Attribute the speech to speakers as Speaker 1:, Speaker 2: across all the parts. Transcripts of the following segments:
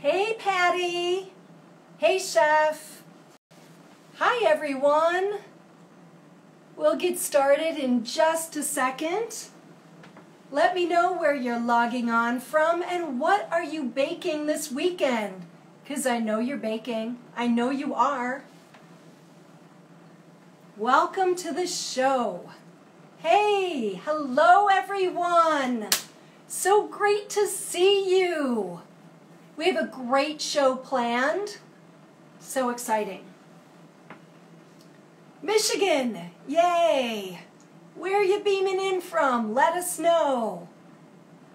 Speaker 1: Hey, Patty. Hey, Chef. Hi, everyone. We'll get started in just a second. Let me know where you're logging on from and what are you baking this weekend? Because I know you're baking. I know you are. Welcome to the show. Hey, hello, everyone. So great to see you. We have a great show planned. So exciting. Michigan, yay! Where are you beaming in from? Let us know.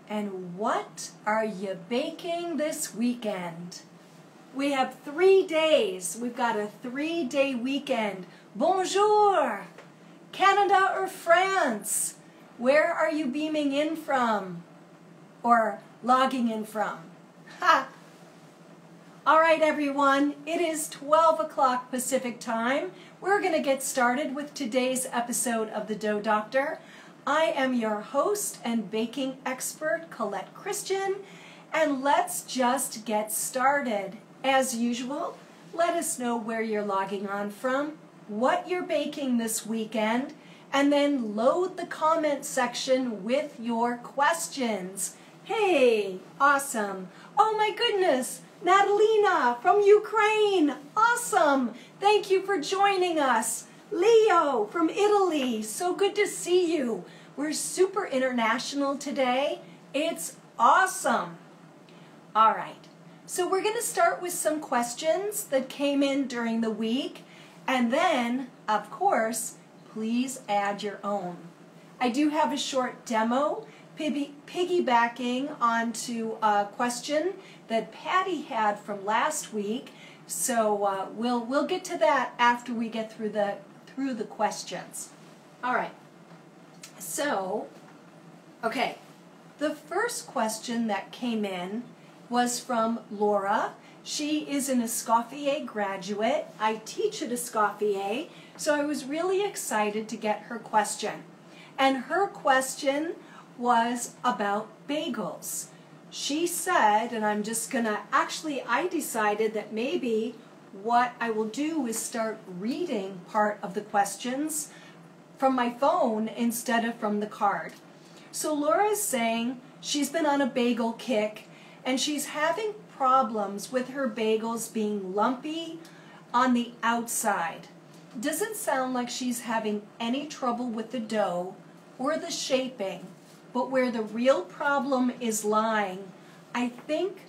Speaker 1: And what are you baking this weekend? We have 3 days. We've got a 3-day weekend. Bonjour! Canada or France? Where are you beaming in from? Or logging in from? Ha! All right, everyone, it is 12 o'clock Pacific time. We're going to get started with today's episode of The Dough Doctor. I am your host and baking expert, Colette Christian, and let's just get started. As usual, let us know where you're logging on from, what you're baking this weekend, and then load the comment section with your questions. Hey, awesome. Oh my goodness. Natalina from Ukraine. Awesome. Thank you for joining us. Leo from Italy. So good to see you. We're super international today. It's awesome. All right. So we're going to start with some questions that came in during the week. And then, of course, please add your own. I do have a short demo piggybacking onto a question that Patty had from last week, so we'll get to that after we get through the questions. All right. So, okay, the first question that came in was from Laura. She is an Escoffier graduate. I teach at Escoffier, so I was really excited to get her question. And her question was about bagels. She said, and I'm just gonna, I decided that maybe what I will do is start reading part of the questions from my phone instead of from the card. So Laura is saying she's been on a bagel kick and she's having problems with her bagels being lumpy on the outside. Doesn't sound like she's having any trouble with the dough or the shaping. But where the real problem is lying, I think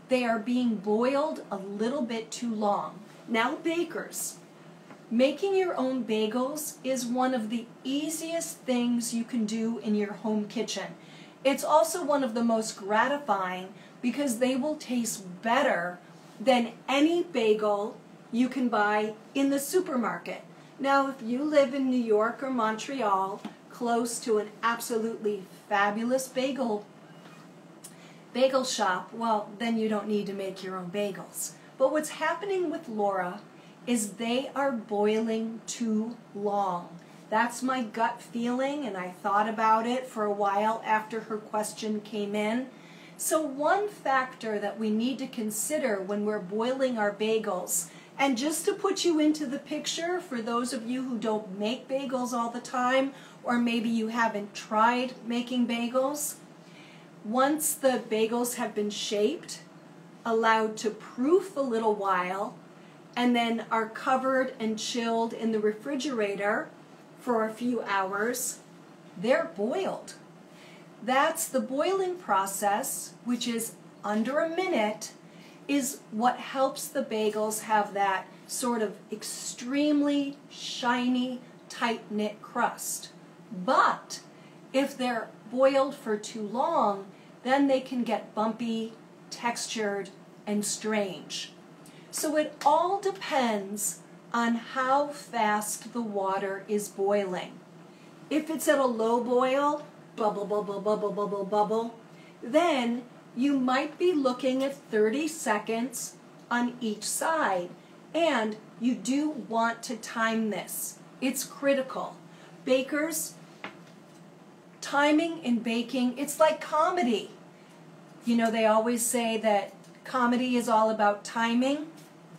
Speaker 1: they are being boiled a little bit too long. Now, bakers, making your own bagels is one of the easiest things you can do in your home kitchen. It's also one of the most gratifying because they will taste better than any bagel you can buy in the supermarket. Now, if you live in New York or Montreal, close to an absolutely fabulous bagel shop, well, then you don't need to make your own bagels. But what's happening with Laura is they are boiling too long. That's my gut feeling, and I thought about it for a while after her question came in. So one factor that we need to consider when we're boiling our bagels, and just to put you into the picture for those of you who don't make bagels all the time, or maybe you haven't tried making bagels, once the bagels have been shaped, allowed to proof a little while, and then are covered and chilled in the refrigerator for a few hours, they're boiled. That's the boiling process, which is under a minute, is what helps the bagels have that sort of extremely shiny, tight-knit crust. But if they're boiled for too long, then they can get bumpy, textured, and strange. So it all depends on how fast the water is boiling. If it's at a low boil, bubble, bubble, bubble, bubble, bubble, then you might be looking at 30 seconds on each side. And you do want to time this. It's critical. Bakers, timing in baking, it's like comedy. You know, they always say that comedy is all about timing.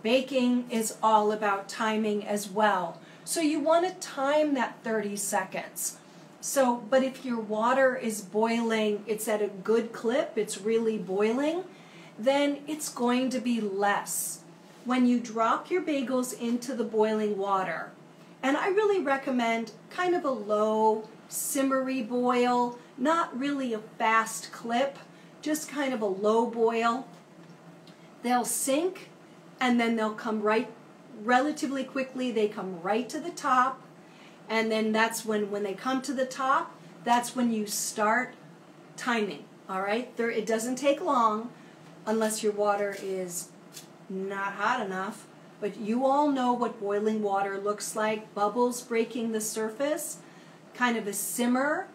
Speaker 1: Baking is all about timing as well. So you want to time that 30 seconds. So, but if your water is boiling, it's at a good clip, it's really boiling, then it's going to be less. When you drop your bagels into the boiling water, and I really recommend kind of a low, simmery boil, not really a fast clip, just kind of a low boil. They'll sink, and then they'll come right, relatively quickly, they come right to the top, and then that's when they come to the top, that's when you start timing, all right? It doesn't take long unless your water is not hot enough, but you all know what boiling water looks like, bubbles breaking the surface, kind of a simmer,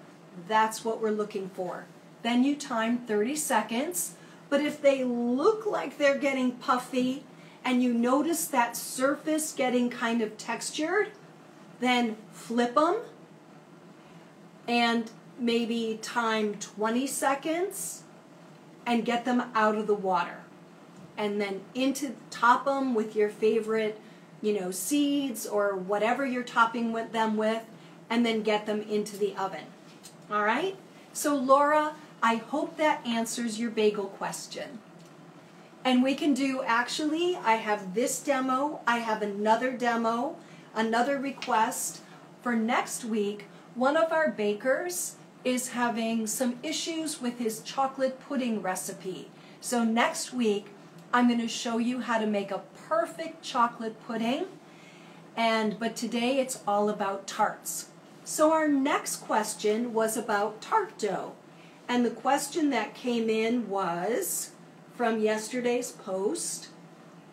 Speaker 1: that's what we're looking for. Then you time 30 seconds, but if they look like they're getting puffy and you notice that surface getting kind of textured, then flip them and maybe time 20 seconds and get them out of the water. And then top them with your favorite, seeds or whatever you're topping them with, and then get them into the oven. All right? So Laura, I hope that answers your bagel question. And we can do, actually, I have this demo, I have another demo, another request. For next week, one of our bakers is having some issues with his chocolate pudding recipe. So next week, I'm going to show you how to make a perfect chocolate pudding, but today it's all about tarts. So our next question was about tart dough, and the question that came in was from yesterday's post.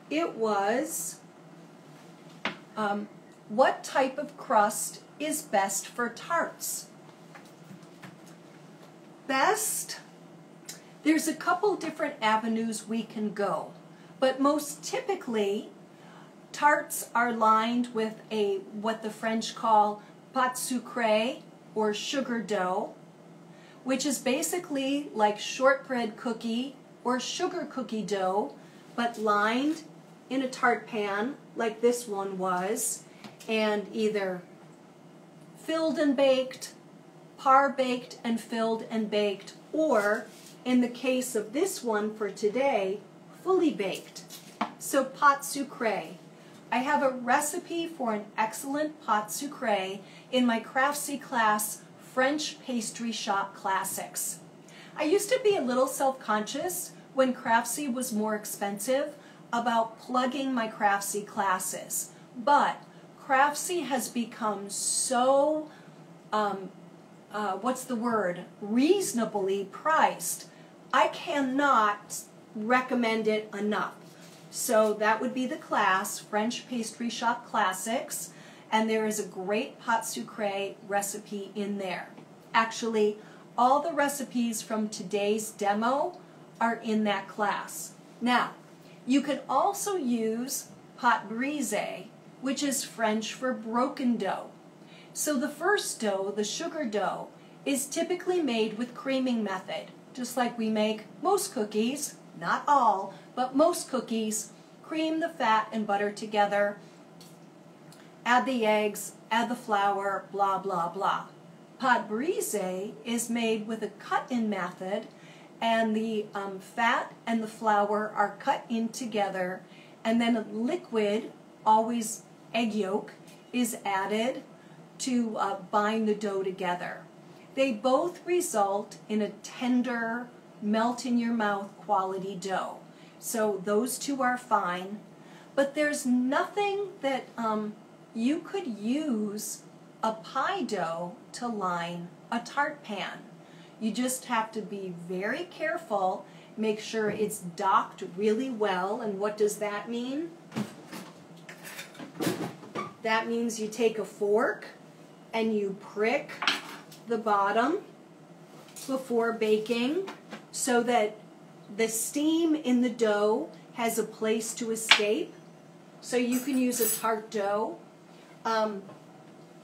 Speaker 1: It was, what type of crust is best for tarts? Best? There's a couple different avenues we can go, but most typically, tarts are lined with what the French call pâte sucrée, or sugar dough, which is basically like shortbread cookie or sugar cookie dough, but lined in a tart pan like this one was, and either filled and baked, par baked and filled and baked, or in the case of this one for today, fully baked. So pâte sucrée. I have a recipe for an excellent pâte sucrée in my Craftsy class, French Pastry Shop Classics. I used to be a little self-conscious when Craftsy was more expensive about plugging my Craftsy classes, but Craftsy has become so, reasonably priced. I cannot recommend it enough. So that would be the class, French Pastry Shop Classics, and there is a great pâte sucrée recipe in there. Actually, all the recipes from today's demo are in that class. Now, you can also use pâte brisée, which is French for broken dough. So the first dough, the sugar dough, is typically made with creaming method, just like we make most cookies, not all, but most cookies. Cream the fat and butter together, add the eggs, add the flour, blah, blah, blah. Pâte brisée is made with a cut-in method, and the fat and the flour are cut in together, and then a liquid, always egg yolk, is added to bind the dough together. They both result in a tender, melt-in-your-mouth quality dough. So those two are fine, but there's nothing that you could use a pie dough to line a tart pan. You just have to be very careful, make sure it's docked really well, and what does that mean? That means you take a fork and you prick the bottom before baking so that the steam in the dough has a place to escape. So you can use a tart dough.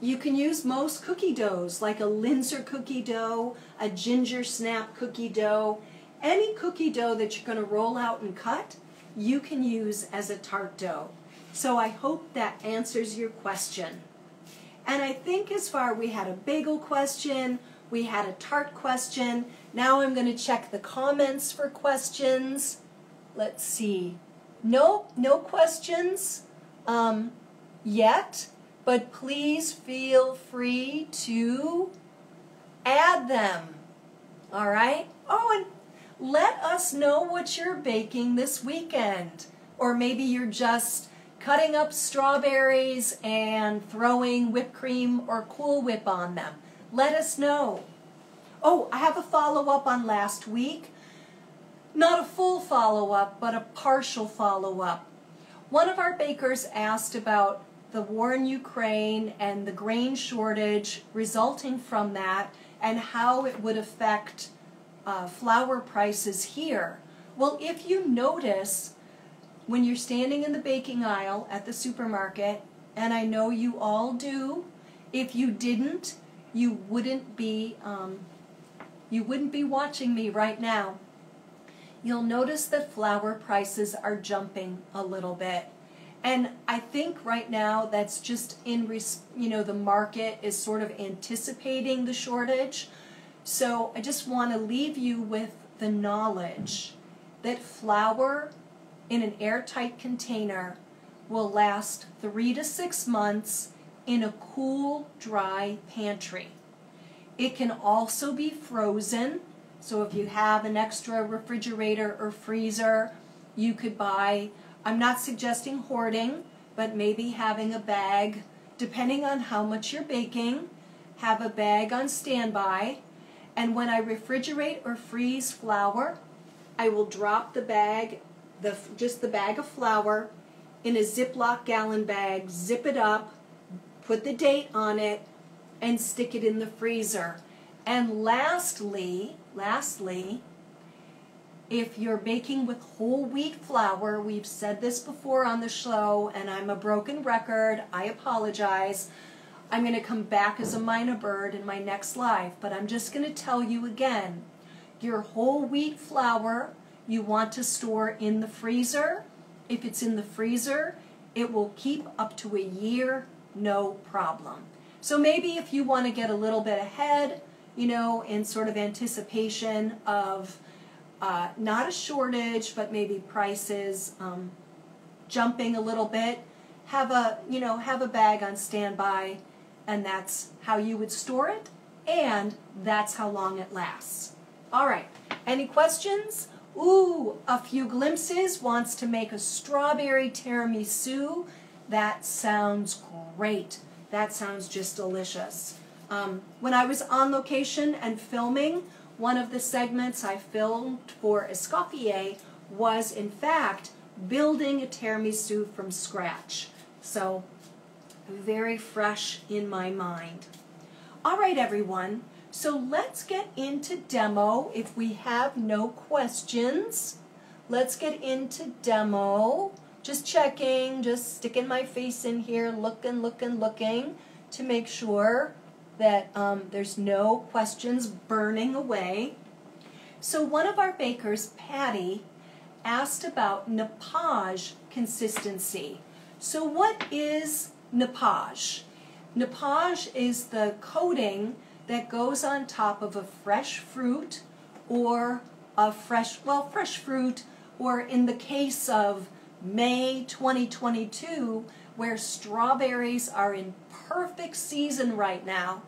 Speaker 1: You can use most cookie doughs, like a Linzer cookie dough, a ginger snap cookie dough, any cookie dough that you're going to roll out and cut, you can use as a tart dough. So I hope that answers your question. And I think as far we had a bagel question, we had a tart question. Now I'm going to check the comments for questions. Let's see. No questions yet, but please feel free to add them. All right? Oh, and let us know what you're baking this weekend. Or maybe you're just cutting up strawberries and throwing whipped cream or Cool Whip on them. Let us know. Oh, I have a follow-up on last week. Not a full follow-up, but a partial follow-up. One of our bakers asked about the war in Ukraine and the grain shortage resulting from that and how it would affect flour prices here. Well, if you notice, when you're standing in the baking aisle at the supermarket, and I know you all do, if you didn't, you wouldn't be watching me right now. You'll notice that flour prices are jumping a little bit. And I think right now that's just the market is sort of anticipating the shortage. So I just want to leave you with the knowledge that flour in an airtight container will last 3 to 6 months in a cool, dry pantry. It can also be frozen, so if you have an extra refrigerator or freezer, you could buy, I'm not suggesting hoarding, but maybe having a bag, depending on how much you're baking, have a bag on standby, and when I refrigerate or freeze flour, I will drop the bag, just the bag of flour, in a Ziploc gallon bag, zip it up, put the date on it, and stick it in the freezer. And lastly, if you're baking with whole wheat flour, we've said this before on the show, and I'm a broken record, I apologize. I'm going to come back as a minor bird in my next live, but I'm just going to tell you again, your whole wheat flour you want to store in the freezer. If it's in the freezer, it will keep up to a year, no problem. So maybe if you want to get a little bit ahead, in sort of anticipation of not a shortage, but maybe prices jumping a little bit, have a bag on standby, and that's how you would store it, and that's how long it lasts. All right, any questions? Ooh, A Few Glimpses wants to make a strawberry tiramisu. That sounds great. That sounds just delicious. When I was on location and filming, one of the segments I filmed for Escoffier was, in fact, building a tiramisu from scratch. So, very fresh in my mind. All right, everyone. So let's get into demo. If we have no questions, let's get into demo. Just checking, just sticking my face in here, looking to make sure that there's no questions burning away. So one of our bakers, Patty, asked about nappage consistency. So what is nappage? Nappage is the coating that goes on top of a fresh fruit or fresh fruit, or in the case of May 2022, where strawberries are in perfect season right now,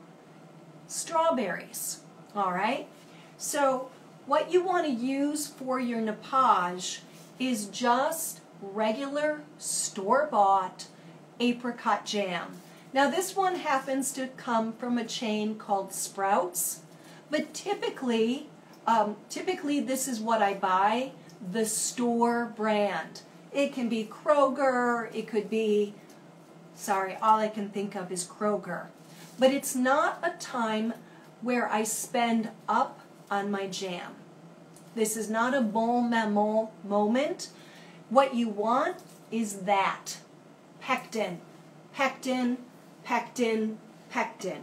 Speaker 1: strawberries, all right? So what you want to use for your nappage is just regular store-bought apricot jam. Now this one happens to come from a chain called Sprouts, but typically this is what I buy, the store brand. It can be Kroger, it could be, all I can think of is Kroger. But it's not a time where I spend up on my jam. This is not a bon maman moment. What you want is that. Pectin, pectin, pectin, pectin.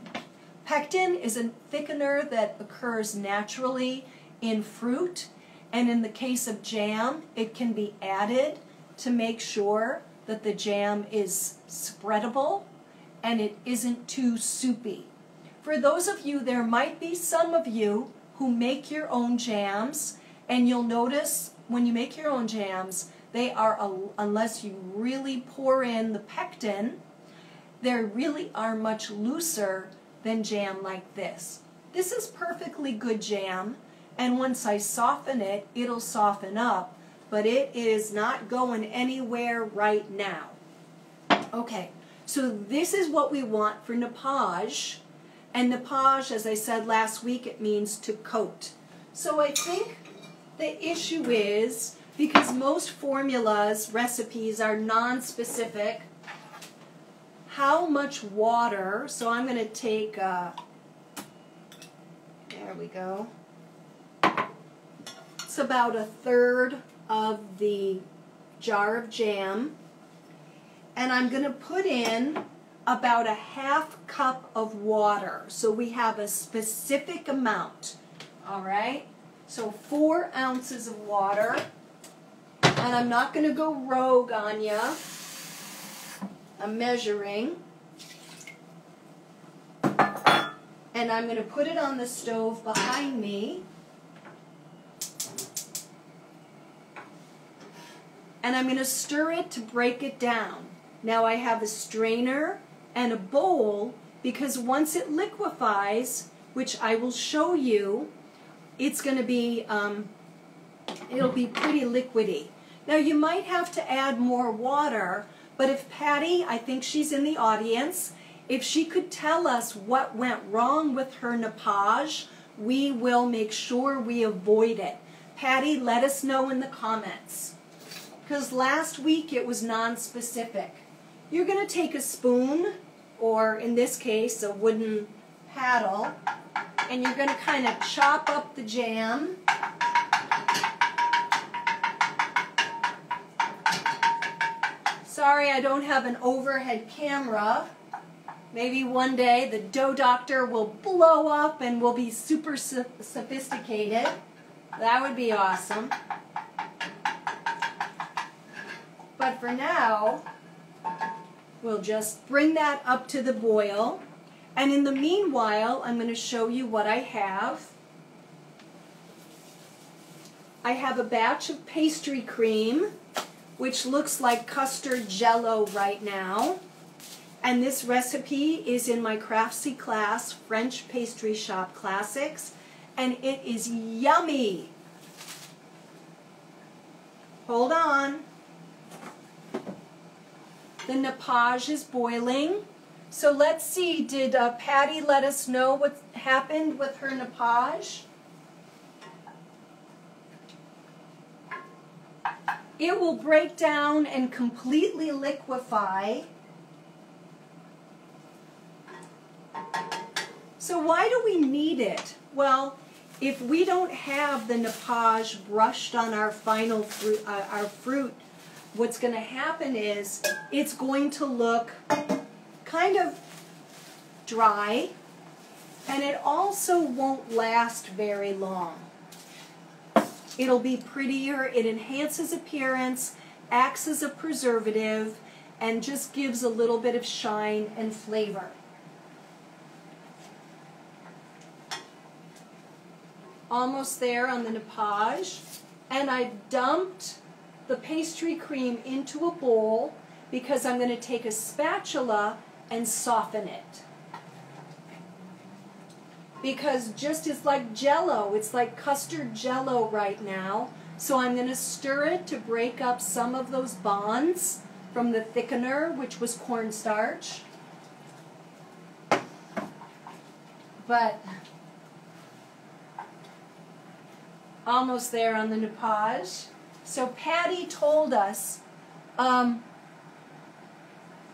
Speaker 1: Pectin is a thickener that occurs naturally in fruit, And in the case of jam, it can be added to make sure that the jam is spreadable and it isn't too soupy. For those of you, there might be some of you who make your own jams, and you'll notice when you make your own jams, they are, unless you really pour in the pectin, they really are much looser than jam like this. This is perfectly good jam, and once I soften it, it'll soften up, but it is not going anywhere right now. Okay, so this is what we want for nappage, and nappage, as I said last week, it means to coat. So I think the issue is, because most formulas, recipes are non-specific, how much water, so I'm going to take, there we go, it's about 1/3 of the jar of jam, and I'm going to put in about 1/2 cup of water, so we have a specific amount, all right? So 4 ounces of water, and I'm not going to go rogue on you. I'm measuring, and I'm going to put it on the stove behind me, and I'm going to stir it to break it down. Now I have a strainer and a bowl, because once it liquefies, which I will show you, it's going to be, it'll be pretty liquidy. Now you might have to add more water, but if Patty, I think she's in the audience, if she could tell us what went wrong with her nappage, we will make sure we avoid it. Patty, let us know in the comments. Because last week it was non-specific. You're going to take a spoon, or in this case a wooden paddle, and you're going to kind of chop up the jam. Sorry, I don't have an overhead camera. Maybe one day the dough doctor will blow up and we'll be super sophisticated. That would be awesome. But for now, we'll just bring that up to the boil. And in the meanwhile, I'm going to show you what I have. I have a batch of pastry cream, which looks like custard jello right now. And this recipe is in my Craftsy class, French Pastry Shop Classics, and it is yummy. Hold on. The nappage is boiling. So let's see, did Patty let us know what happened with her nappage? It will break down and completely liquefy. So why do we need it? Well, if we don't have the nappage brushed on our final fruit, what's going to happen is it's going to look kind of dry, and it also won't last very long. It'll be prettier, it enhances appearance, acts as a preservative, and just gives a little bit of shine and flavor. Almost there on the nappage, and I've dumped the pastry cream into a bowl because I'm going to take a spatula and soften it. Because just as like jello, it's like custard jello right now, so I'm going to stir it to break up some of those bonds from the thickener, which was cornstarch. But almost there on the nappage. So Patty told us,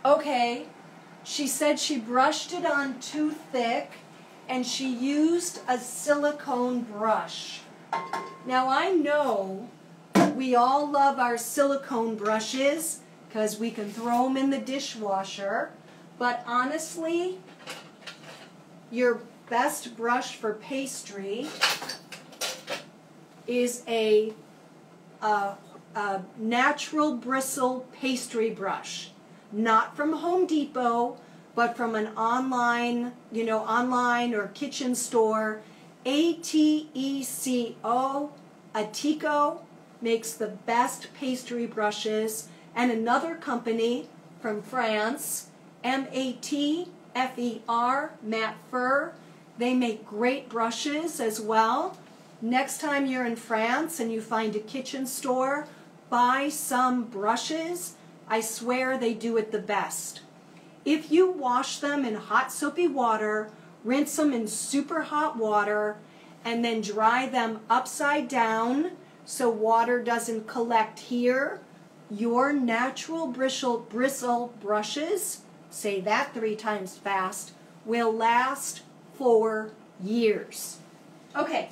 Speaker 1: okay, she said she brushed it on too thick and she used a silicone brush. Now I know we all love our silicone brushes because we can throw them in the dishwasher, but honestly, your best brush for pastry is a natural bristle pastry brush. Not from Home Depot, but from an online, online or kitchen store. ATECO, Ateco, makes the best pastry brushes. And another company from France, MATFER, Matfer, they make great brushes as well. Next time you're in France and you find a kitchen store, buy some brushes. I swear they do it the best. If you wash them in hot soapy water, rinse them in super hot water, and then dry them upside down so water doesn't collect here, your natural bristle brushes, say that 3 times fast, will last for years. Okay,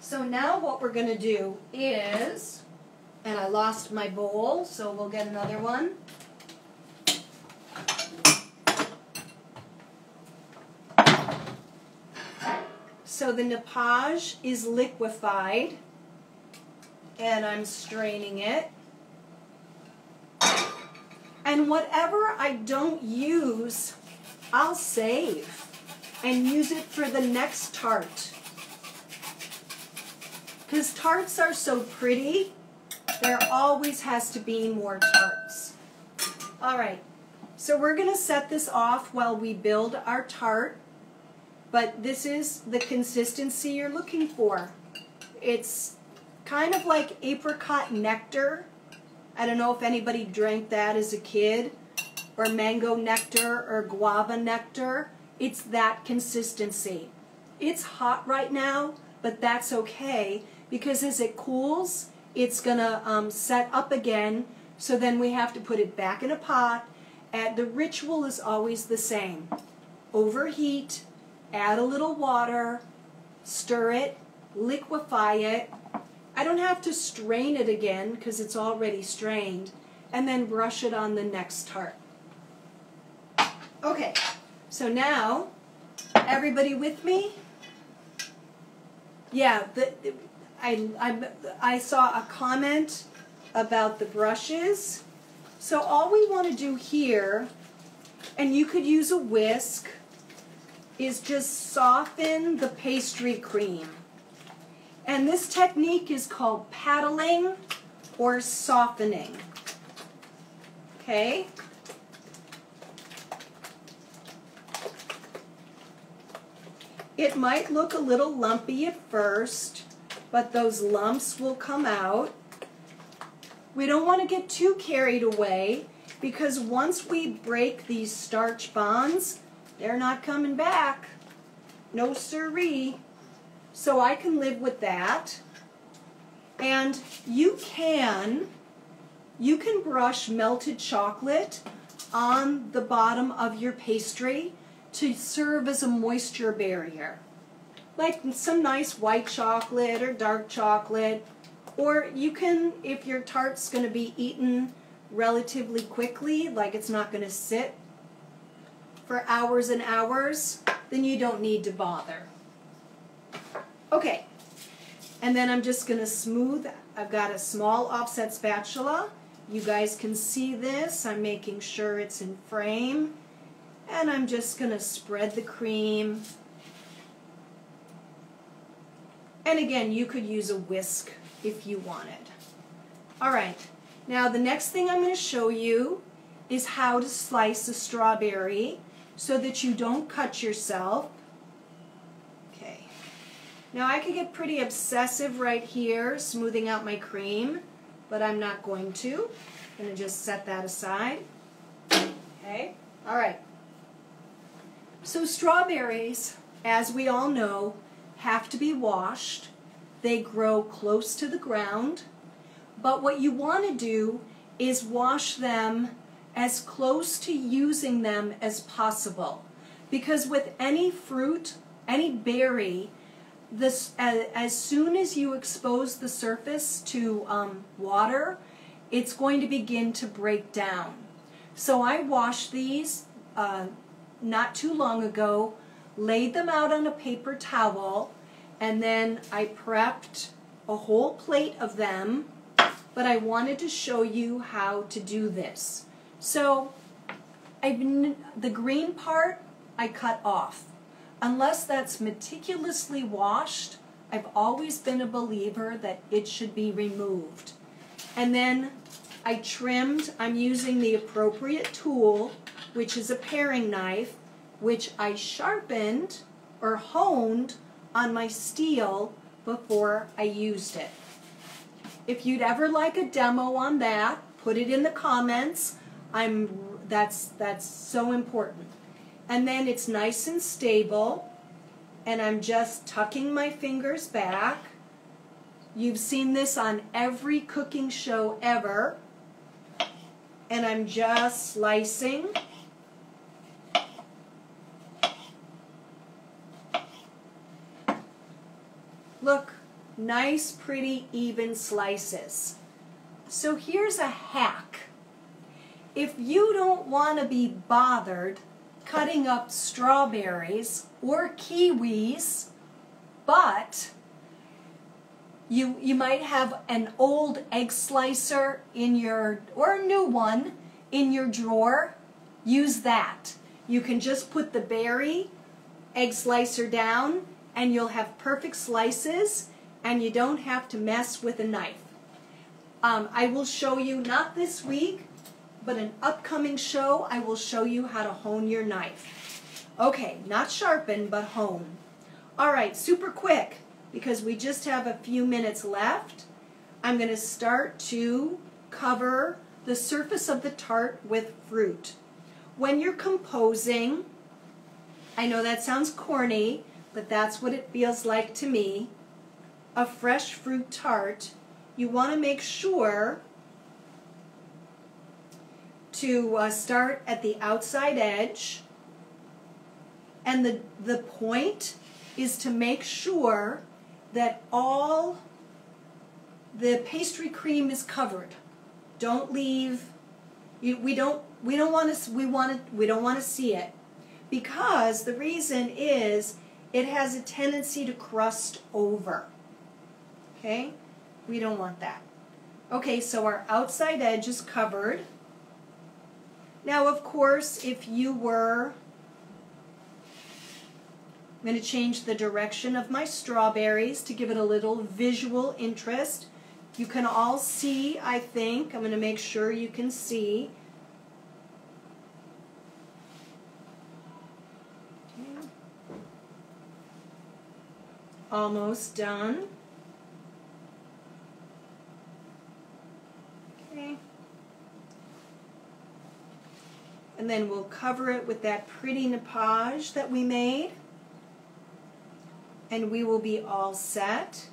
Speaker 1: so now what we're going to do is, and I lost my bowl, so we'll get another one. So the nappage is liquefied, and I'm straining it. And whatever I don't use, I'll save and use it for the next tart. Because tarts are so pretty, there always has to be more tarts. All right, so we're going to set this off while we build our tart. But this is the consistency you're looking for. It's kind of like apricot nectar. I don't know if anybody drank that as a kid, or mango nectar or guava nectar. It's that consistency. It's hot right now, but that's okay, because as it cools, it's gonna set up again, so then we have to put it back in a pot. And the ritual is always the same. Overheat, add a little water, stir it, liquefy it. I don't have to strain it again because it's already strained, and then brush it on the next tart. Okay, so now, everybody with me? Yeah, I saw a comment about the brushes. So all we want to do here, and you could use a whisk, is just soften the pastry cream. And this technique is called paddling or softening. Okay? It might look a little lumpy at first, but those lumps will come out. We don't want to get too carried away, because once we break these starch bonds, they're not coming back. No siree. So I can live with that. And you can brush melted chocolate on the bottom of your pastry to serve as a moisture barrier. Like some nice white chocolate or dark chocolate. Or you can, if your tart's going to be eaten relatively quickly, like it's not going to sit for hours and hours, then you don't need to bother. Okay, and then I'm just going to smooth. I've got a small offset spatula. You guys can see this. I'm making sure it's in frame. And I'm just going to spread the cream. And again, you could use a whisk if you wanted. All right, now the next thing I'm going to show you is how to slice a strawberry so that you don't cut yourself. Okay, now I could get pretty obsessive right here, smoothing out my cream, but I'm not going to. I'm going to just set that aside. Okay, all right. So strawberries, as we all know, have to be washed. They grow close to the ground. But what you want to do is wash them as close to using them as possible. Because with any fruit, any berry, as soon as you expose the surface to water, it's going to begin to break down. So I washed these not too long ago, laid them out on a paper towel, and then I prepped a whole plate of them, but I wanted to show you how to do this. So the green part I cut off. Unless that's meticulously washed, I've always been a believer that it should be removed. And then I trimmed, I'm using the appropriate tool, which is a paring knife, which I sharpened or honed on my steel before I used it. If you'd ever like a demo on that, put it in the comments. That's so important. And then it's nice and stable, and I'm just tucking my fingers back. You've seen this on every cooking show ever. And I'm just slicing. Look, nice, pretty, even slices. So here's a hack. If you don't want to be bothered cutting up strawberries or kiwis, but you might have an old egg slicer in your, or a new one in your drawer, use that. You can just put the berry egg slicer down and you'll have perfect slices and you don't have to mess with a knife. I will show you, not this week, but an upcoming show, I will show you how to hone your knife. Okay, not sharpen, but hone. All right, super quick, because we just have a few minutes left. I'm going to start to cover the surface of the tart with fruit. When you're composing, I know that sounds corny, but that's what it feels like to me, a fresh fruit tart, you want to make sure to start at the outside edge, and the point is to make sure that all the pastry cream is covered. Don't leave. We don't want to see it, because the reason is it has a tendency to crust over. Okay, we don't want that. Okay, so our outside edge is covered. Now, of course, if you were, I'm going to change the direction of my strawberries to give it a little visual interest. You can all see, I think. I'm going to make sure you can see. Okay. Almost done. Okay. And then we'll cover it with that pretty nappage that we made. And we will be all set.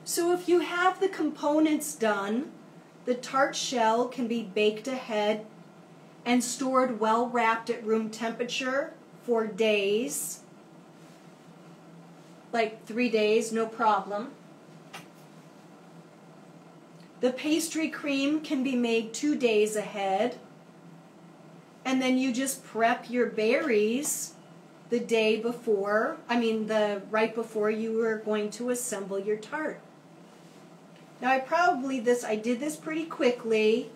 Speaker 1: So if you have the components done, the tart shell can be baked ahead and stored well wrapped at room temperature for days. Like 3 days, no problem. The pastry cream can be made 2 days ahead. And then you just prep your berries the day before, right before you are going to assemble your tart. Now I did this pretty quickly.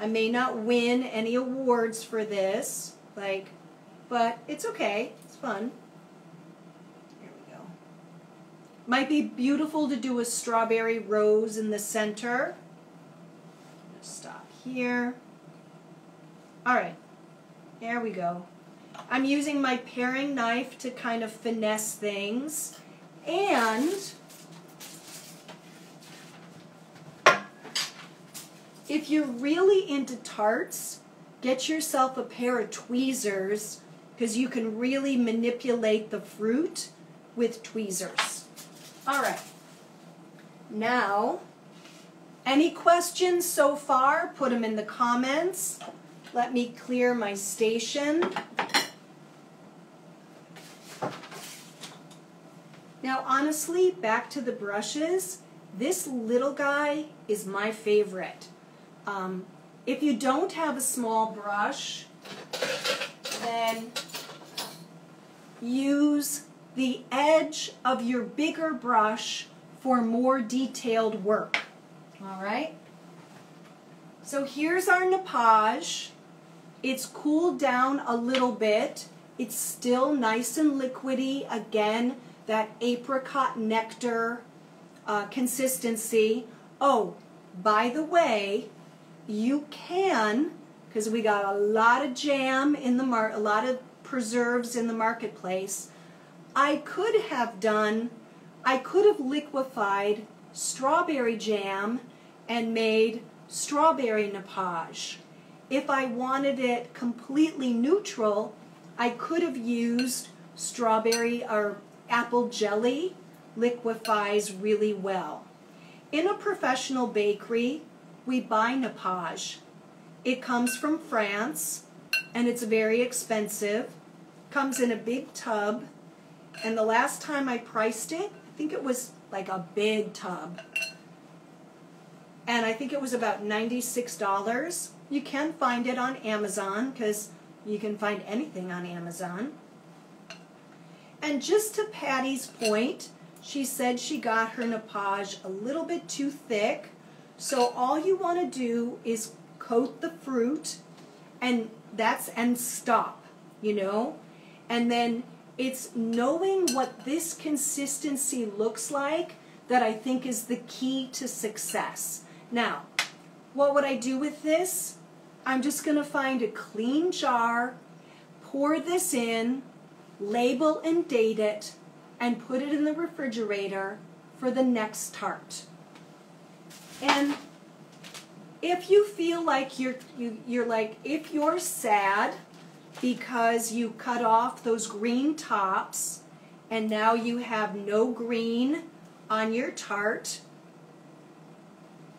Speaker 1: I may not win any awards for this, but it's okay, it's fun. Here we go. Might be beautiful to do a strawberry rose in the center. Just stop here. All right. There we go. I'm using my paring knife to kind of finesse things. And if you're really into tarts, get yourself a pair of tweezers, because you can really manipulate the fruit with tweezers. All right. Now, any questions so far? Put them in the comments. Let me clear my station. Now, honestly, back to the brushes, this little guy is my favorite. If you don't have a small brush, then use the edge of your bigger brush for more detailed work. All right? So here's our nappage. It's cooled down a little bit. It's still nice and liquidy. Again, that apricot nectar consistency. Oh, by the way, you can, because we got a lot of jam in the a lot of preserves in the marketplace, I could have liquefied strawberry jam and made strawberry nappage. If I wanted it completely neutral, I could have used strawberry or apple jelly. Liquefies really well. In a professional bakery, we buy nappage. It comes from France, and it's very expensive. Comes in a big tub, and the last time I priced it, I think it was like a big tub, and I think it was about $96. You can find it on Amazon, because you can find anything on Amazon. And just to Patty's point, she said she got her nappage a little bit too thick, so all you want to do is coat the fruit, and stop, you know, and then it's knowing what this consistency looks like that I think is the key to success. Now, what would I do with this? I'm just going to find a clean jar, pour this in, label and date it, and put it in the refrigerator for the next tart. And if you feel like if you're sad because you cut off those green tops and now you have no green on your tart,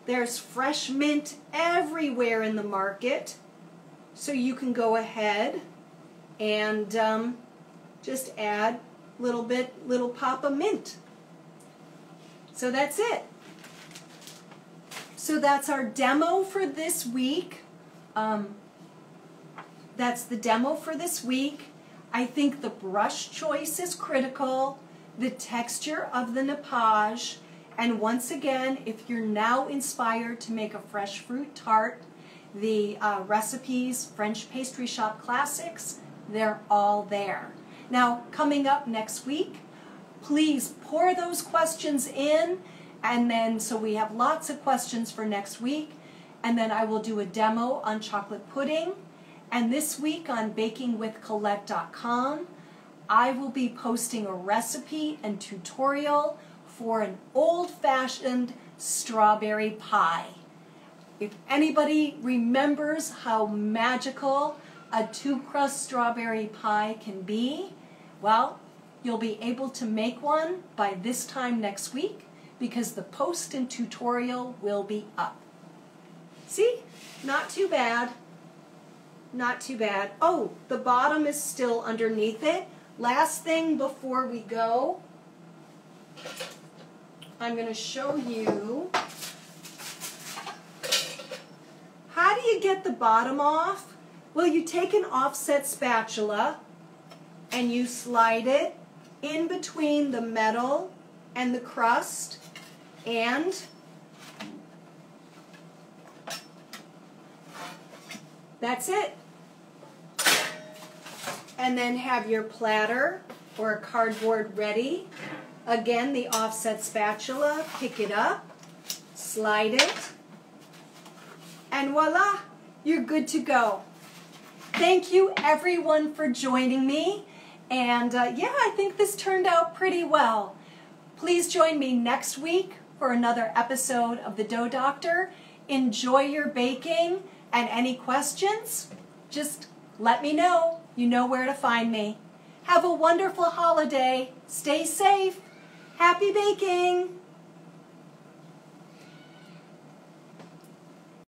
Speaker 1: there's fresh mint everywhere in the market, so you can go ahead and just add little pop of mint. So that's it. So that's our demo for this week. That's the demo for this week. I think the brush choice is critical, the texture of the nappage, and once again, if you're now inspired to make a fresh fruit tart, the recipes, French Pastry Shop Classics, they're all there. Now, coming up next week, please pour those questions in, and then so we have lots of questions for next week, and then I will do a demo on chocolate pudding. And this week on bakingwithcolette.com, I will be posting a recipe and tutorial for an old-fashioned strawberry pie. If anybody remembers how magical a two-crust strawberry pie can be, well, you'll be able to make one by this time next week, because the post and tutorial will be up. See? Not too bad. Not too bad. Oh, the bottom is still underneath it. Last thing before we go, I'm going to show you how do you get the bottom off? Well, you take an offset spatula and you slide it in between the metal and the crust, and that's it. And then have your platter or a cardboard ready. Again, the offset spatula, pick it up, slide it, and voila, you're good to go. Thank you everyone for joining me, and yeah, I think this turned out pretty well. Please join me next week for another episode of The Dough Doctor. Enjoy your baking, and any questions, just let me know. You know where to find me. Have a wonderful holiday. Stay safe. Happy baking.